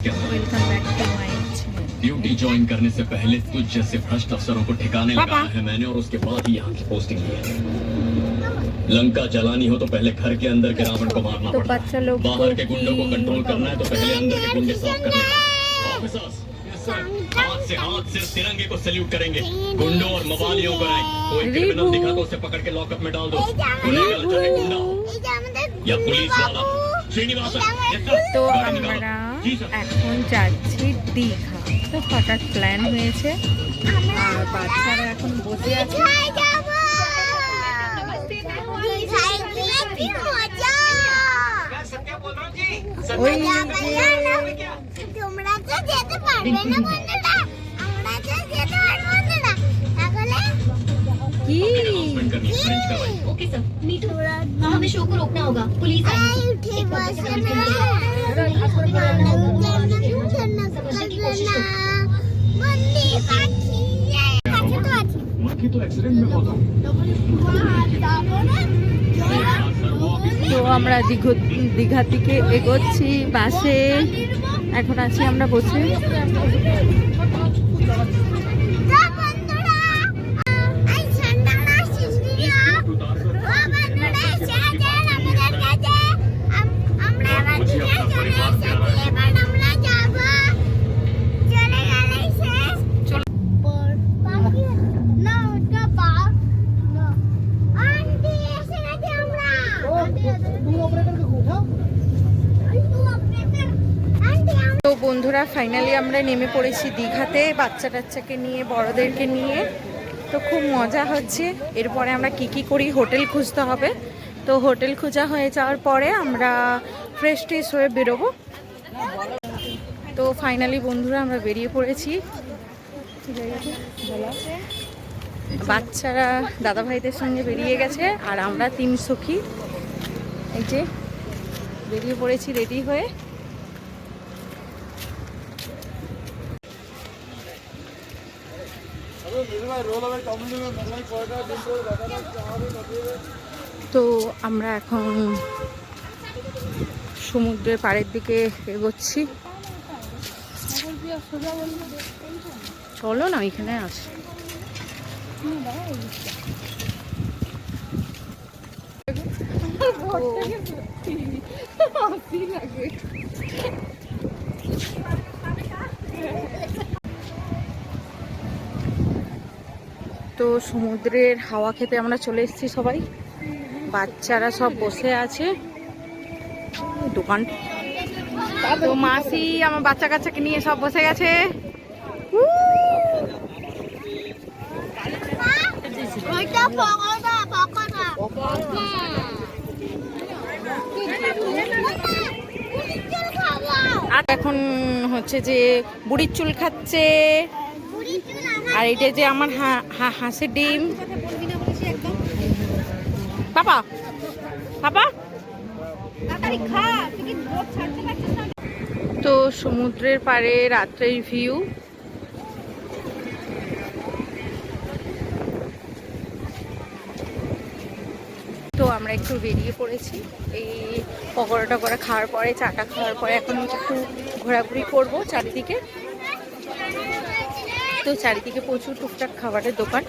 Welcome back to my channel. Duty join करने से पहले तुझ जैसे भ्रष्ट अफसरों को ठिकाने लगाया है मैंने, और उसके बाद ही यहाँ की पोस्टिंग ली है। लंका जलानी हो तो पहले घर के अंदर के रावण को मारना तो पड़ता बच्चा है। लोग बाहर के गुंडों को कंट्रोल करना है तो पहले अंदर के गुंडे साफ करने हैं। ऑफिसर्स, हाथ से हाथ सिर्फ तिरंगे को सैल्यूट करेंगे। गुंडों और मवालियों को नहीं। कोई क्रिमिनल दिखा तो उसे पकड़ के लॉकअप में डाल दो। गुनहगार चाहे गुंडा या पुलिस वाला। তো আমরা এখন যাচ্ছি দীঘা। তো হঠাৎ প্ল্যান হয়েছে আর বাচ্চারা এখন বসে আছে। ওই তোমরা তো যেতে পারবে না বন্ধুরা, আমরা তো যেতে পারবো না। তাহলে কি ओके सर मीटू हाँ हमें शो को रोकना होगा पुलिस आई उठे बस ना बंदी पाखी কাছে তো আছে मक्खी तो एक्सीडेंट में बहुत हो। তো আমরা দীঘার দিকে এগোচ্ছি বাসে। এখন আছি আমরা বসে। তো বন্ধুরা ফাইনালি আমরা নেমে পড়েছি দীঘাতে, বাচ্চা টাচ্চাকে নিয়ে বড়দেরকে নিয়ে। তো খুব মজা হচ্ছে। এরপরে আমরা কি করি, হোটেল খুঁজতে হবে। তো হোটেল খোঁজা হয়ে যাওয়ার পরে আমরা ফ্রেশ ট্রেশ হয়ে বেরোবো। তো ফাইনালি বন্ধুরা আমরা বেরিয়ে পড়েছি। বাচ্চারা দাদা ভাইদের সঙ্গে বেরিয়ে গেছে আর আমরা তিন সখী এই যে বেরিয়ে পড়েছি রেডি হয়ে। তো আমরা এখন সমুদ্রের পাড়ের দিকে এগোচ্ছি। চলো না ওইখানে আসি। তো সমুদ্রের হাওয়া খেতে আমরা চলে এসেছি সবাই। বাচ্চারা সব বসে আছে দোকান। তো মাসি আমার বাচ্চা কাচ্চাকে নিয়ে সব বসে গেছে। আর এখন হচ্ছে যে বুড়ির চুল খাচ্ছে। আর এটা যে আমার হাঁসের ডিম। পাপা পাপা তো সমুদ্রের পাড়ে রাত্রের ভিউ। তো আমরা একটু বেরিয়ে পড়েছি এই পকোড়া টকোড়া খাওয়ার পরে, চাটা খাওয়ার পরে এখন একটু ঘোরাঘুরি করব চারিদিকে। তো চারিদিকে প্রচুর টুকটাক খাবারের দোকান।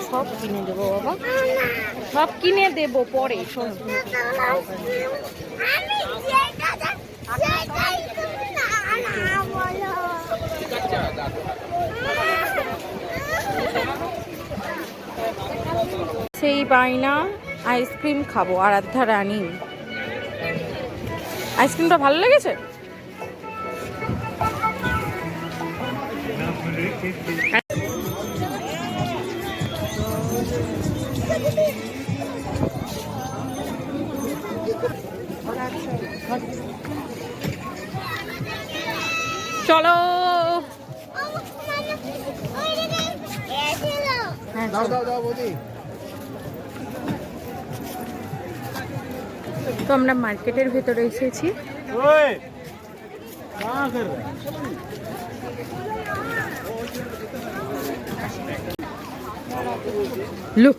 সব কিনে দেবো বাবা, সব কিনে দেবো পরে। শোনো সেই বায়না আইসক্রিম খাবো। আরাধ্যা রানী আইসক্রিমটা ভালো লেগেছে। চলো হ্যাঁ তো আমরা মার্কেটের ভেতরে এসেছি। Look.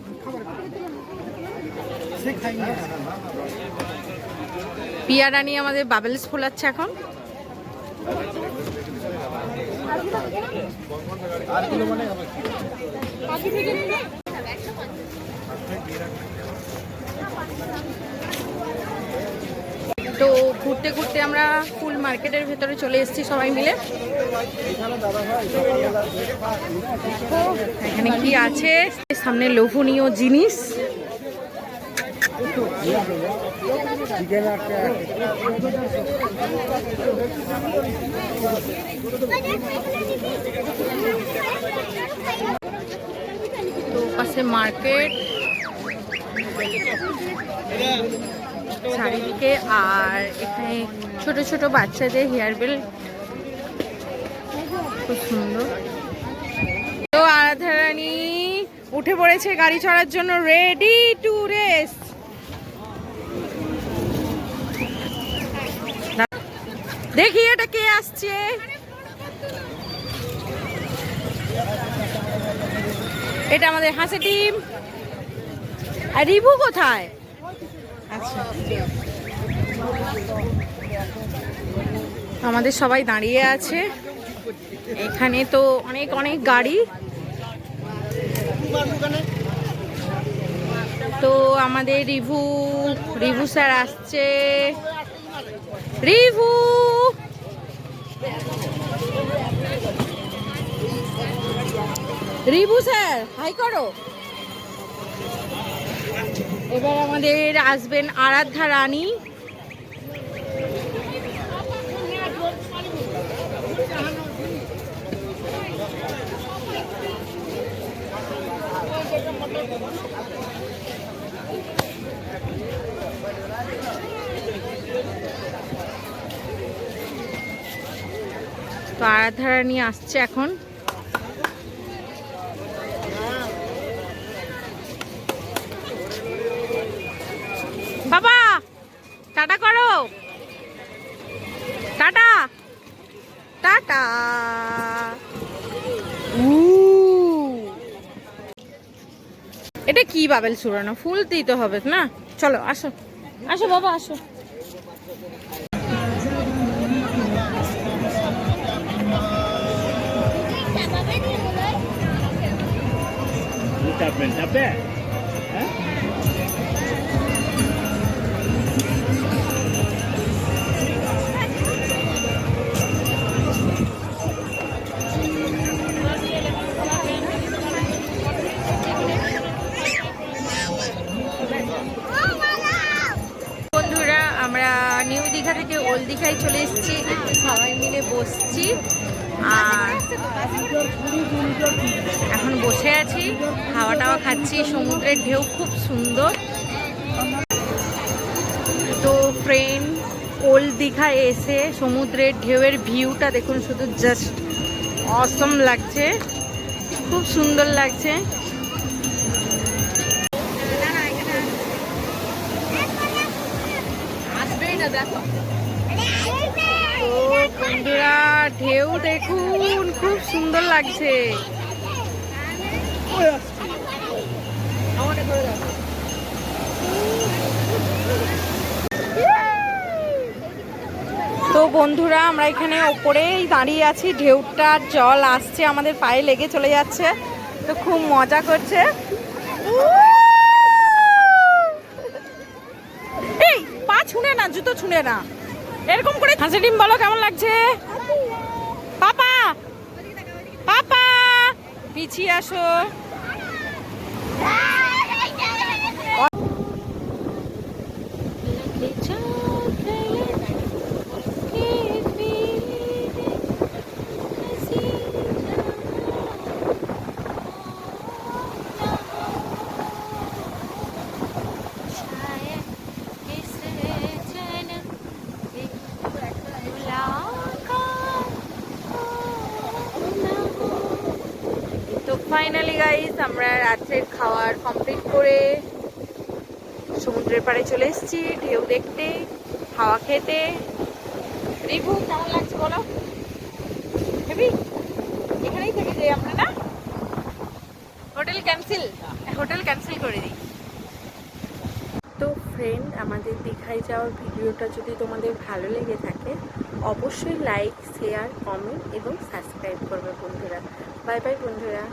পিয়া রানী আমাদের বাবেলস ফোলাচ্ছে এখন। তো ঘুরতে ঘুরতে আমরা ফুল মার্কেটের ভেতরে চলে এসেছি সবাই মিলে। এখানে কি আছে সামনে লোভনীয় জিনিস। তো পাশে মার্কেট চারিদিকে, আর এখানে ছোট ছোট বাচ্চাদের হেয়ার বেল খুব সুন্দর। তো আরাধ্যা রানী উঠে পড়েছে গাড়ি চড়ার জন্য, রেডি টু রেস। দেখি এটা কে আসছে। এটা আমাদের হাসি টিম। আর রিভু কোথায়? আচ্ছা, আমাদের সবাই দাঁড়িয়ে আছে এখানে। তো অনেক অনেক গাড়ি। তো আমাদের রিভু স্যার আসছে। রিভু স্যার হাই করো। এবার আমাদের আসবেন আরাধ্যা রানী। তো আরাধ্যা রানী আসছে এখন। বাবা টাটা করো, টাটা টাটা। এটা কি বাবেল ছুড়ানো? ফুল দিতে হবে না? চলো আসো আসো বাবা আসো। বন্ধুরা আমরা নিউ দীঘা থেকে ওল্ড দীঘায় চলে এসেছি, সবাই মিলে বসছি আর এখন বসে আছি, হাওয়া টাওয়া খাচ্ছি। সমুদ্রের ঢেউ খুব সুন্দর। তো ফ্রেন্ড, ওল্ড দীঘায় এসে সমুদ্রের ঢেউয়ের ভিউটা দেখুন, শুধু জাস্ট অসম লাগছে, খুব সুন্দর লাগছে। তো বন্ধুরা ঢেউ দেখুন, খুব সুন্দর লাগছে। তো বন্ধুরা আমরা এখানে ওপরেই দাঁড়িয়ে আছি, ঢেউটার জল আসছে আমাদের পায়ে লেগে চলে যাচ্ছে, তো খুব মজা করছে। এই পা ছুঁড়ে না, জুতো ছুঁড়ে না, এরকম করে। হাসি ডিম বলো কেমন লাগছে? পাপা পাপা পিছিয়ে আসো। ফাইনালি গাইস আমরা রাত্রের খাওয়ার কমপ্লিট করে সমুদ্রের পাড়ে চলে এসেছি ঢেউ দেখতে, হাওয়া খেতে। রিভু কেমন লাগছে বলো? হেবি। এখানেই থেকে যাই আমরা, না হোটেল ক্যান্সেল করে দিই। তো ফ্রেন্ড, আমাদের দীঘায় যাওয়ার ভিডিওটা যদি তোমাদের ভালো লেগে থাকে অবশ্যই লাইক, শেয়ার, কমেন্ট এবং সাবস্ক্রাইব করবে বন্ধুরা। বাই বাই বন্ধুরা।